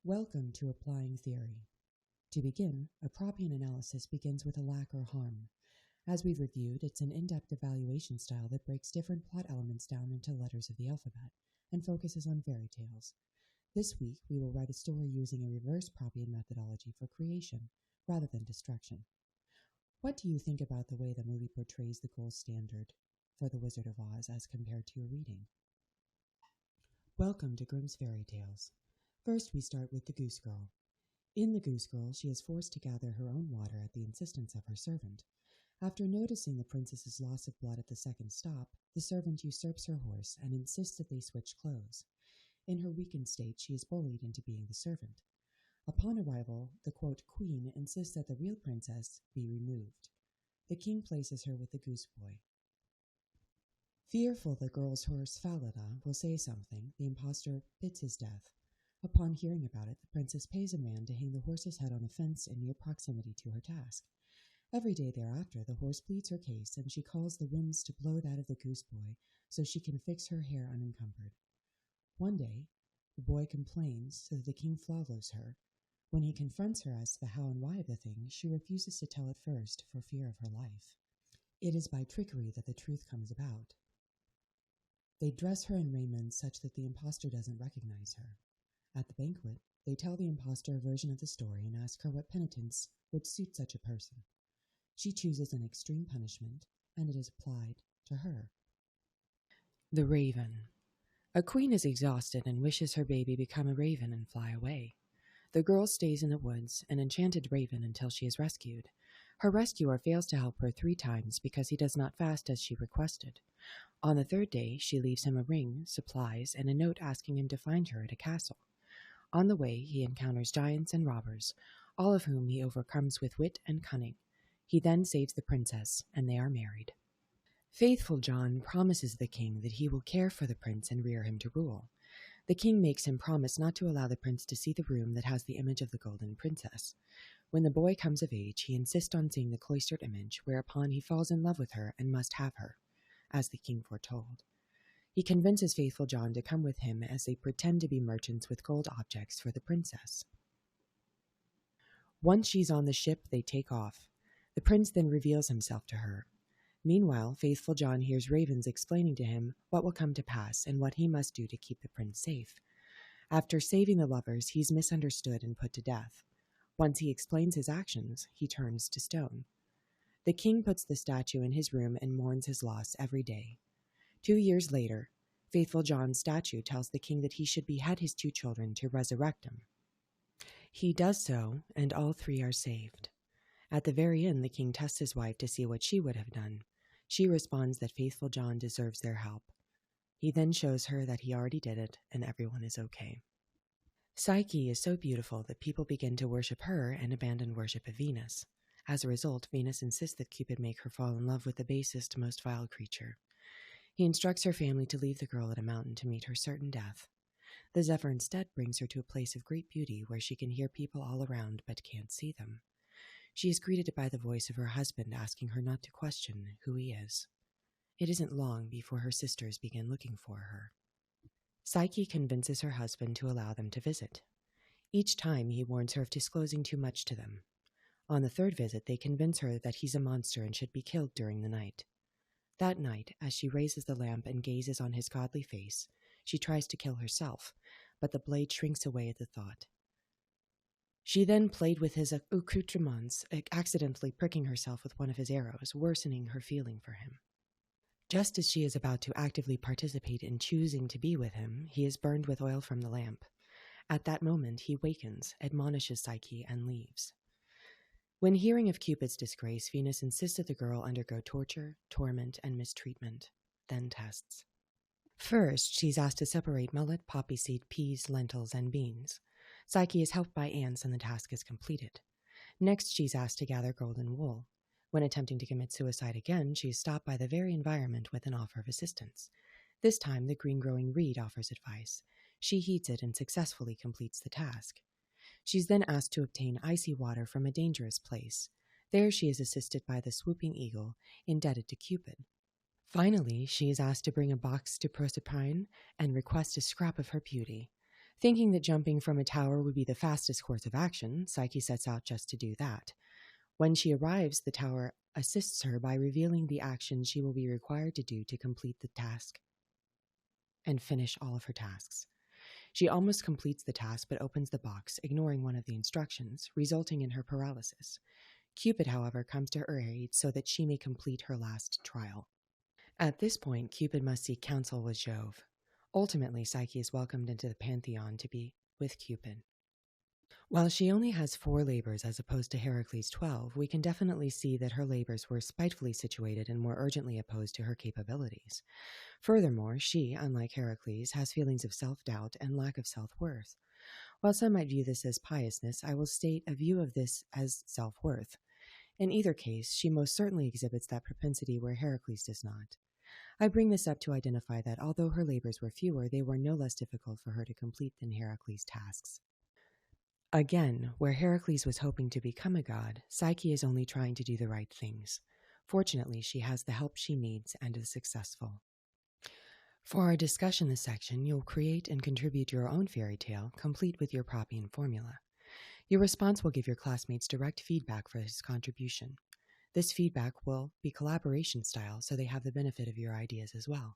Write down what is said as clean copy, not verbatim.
Welcome to Applying Theory. To begin, a Proppian analysis begins with a lack or harm. As we've reviewed, it's an in-depth evaluation style that breaks different plot elements down into letters of the alphabet and focuses on fairy tales. This week, we will write a story using a reverse Proppian methodology for creation rather than destruction. What do you think about the way the movie portrays the gold standard for The Wizard of Oz as compared to your reading? Welcome to Grimm's Fairy Tales. First, we start with the Goose Girl. In The Goose Girl, she is forced to gather her own water at the insistence of her servant. After noticing the princess's loss of blood at the second stop, the servant usurps her horse and insists that they switch clothes. In her weakened state, she is bullied into being the servant. Upon arrival, the quote, queen insists that the real princess be removed. The king places her with the goose boy. Fearful the girl's horse Falada will say something, the impostor bids his death. Upon hearing about it, the princess pays a man to hang the horse's head on a fence in near proximity to her task. Every day thereafter, the horse pleads her case, and she calls the winds to blow that of the goose boy so she can fix her hair unencumbered. One day, the boy complains so that the king follows her. When he confronts her as to the how and why of the thing, she refuses to tell it first for fear of her life. It is by trickery that the truth comes about. They dress her in raiment such that the impostor doesn't recognize her. At the banquet, they tell the impostor a version of the story and ask her what penitence would suit such a person. She chooses an extreme punishment, and it is applied to her. The Raven. A queen is exhausted and wishes her baby become a raven and fly away. The girl stays in the woods, an enchanted raven, until she is rescued. Her rescuer fails to help her 3 times because he does not fast as she requested. On the 3rd day, she leaves him a ring, supplies, and a note asking him to find her at a castle. On the way, he encounters giants and robbers, all of whom he overcomes with wit and cunning. He then saves the princess, and they are married. Faithful John promises the king that he will care for the prince and rear him to rule. The king makes him promise not to allow the prince to see the room that has the image of the golden princess. When the boy comes of age, he insists on seeing the cloistered image, whereupon he falls in love with her and must have her, as the king foretold. He convinces Faithful John to come with him as they pretend to be merchants with gold objects for the princess. Once she's on the ship, they take off. The prince then reveals himself to her. Meanwhile, Faithful John hears ravens explaining to him what will come to pass and what he must do to keep the prince safe. After saving the lovers, he's misunderstood and put to death. Once he explains his actions, he turns to stone. The king puts the statue in his room and mourns his loss every day. 2 years later, Faithful John's statue tells the king that he should behead his 2 children to resurrect him. He does so, and all 3 are saved. At the very end, the king tests his wife to see what she would have done. She responds that Faithful John deserves their help. He then shows her that he already did it, and everyone is okay. Psyche is so beautiful that people begin to worship her and abandon worship of Venus. As a result, Venus insists that Cupid make her fall in love with the basest, most vile creature. He instructs her family to leave the girl at a mountain to meet her certain death. The Zephyr instead brings her to a place of great beauty where she can hear people all around but can't see them. She is greeted by the voice of her husband asking her not to question who he is. It isn't long before her sisters begin looking for her. Psyche convinces her husband to allow them to visit. Each time he warns her of disclosing too much to them. On the 3rd visit, they convince her that he's a monster and should be killed during the night. That night, as she raises the lamp and gazes on his godly face, she tries to kill herself, but the blade shrinks away at the thought. She then played with his accoutrements, accidentally pricking herself with one of his arrows, worsening her feeling for him. Just as she is about to actively participate in choosing to be with him, he is burned with oil from the lamp. At that moment, he wakens, admonishes Psyche, and leaves. When hearing of Cupid's disgrace, Venus insists that the girl undergo torture, torment, and mistreatment, then tests. First, she's asked to separate millet, poppy seed, peas, lentils, and beans. Psyche is helped by ants and the task is completed. Next, she's asked to gather golden wool. When attempting to commit suicide again, she is stopped by the very environment with an offer of assistance. This time, the green-growing reed offers advice. She heeds it and successfully completes the task. She's then asked to obtain icy water from a dangerous place. There she is assisted by the swooping eagle, indebted to Cupid. Finally, she is asked to bring a box to Proserpine and request a scrap of her beauty. Thinking that jumping from a tower would be the fastest course of action, Psyche sets out just to do that. When she arrives, the tower assists her by revealing the actions she will be required to do to complete the task and finish all of her tasks. She almost completes the task but opens the box, ignoring one of the instructions, resulting in her paralysis. Cupid, however, comes to her aid so that she may complete her last trial. At this point, Cupid must seek counsel with Jove. Ultimately, Psyche is welcomed into the pantheon to be with Cupid. While she only has 4 labors as opposed to Heracles' 12, we can definitely see that her labors were spitefully situated and more urgently opposed to her capabilities. Furthermore, she, unlike Heracles, has feelings of self-doubt and lack of self-worth. While some might view this as piousness, I will state a view of this as self-worth. In either case, she most certainly exhibits that propensity where Heracles does not. I bring this up to identify that although her labors were fewer, they were no less difficult for her to complete than Heracles' tasks. Again, where Heracles was hoping to become a god, Psyche is only trying to do the right things. Fortunately, she has the help she needs and is successful. For our discussion this section, you'll create and contribute your own fairy tale, complete with your Proppian formula. Your response will give your classmates direct feedback for this contribution. This feedback will be collaboration style, so they have the benefit of your ideas as well.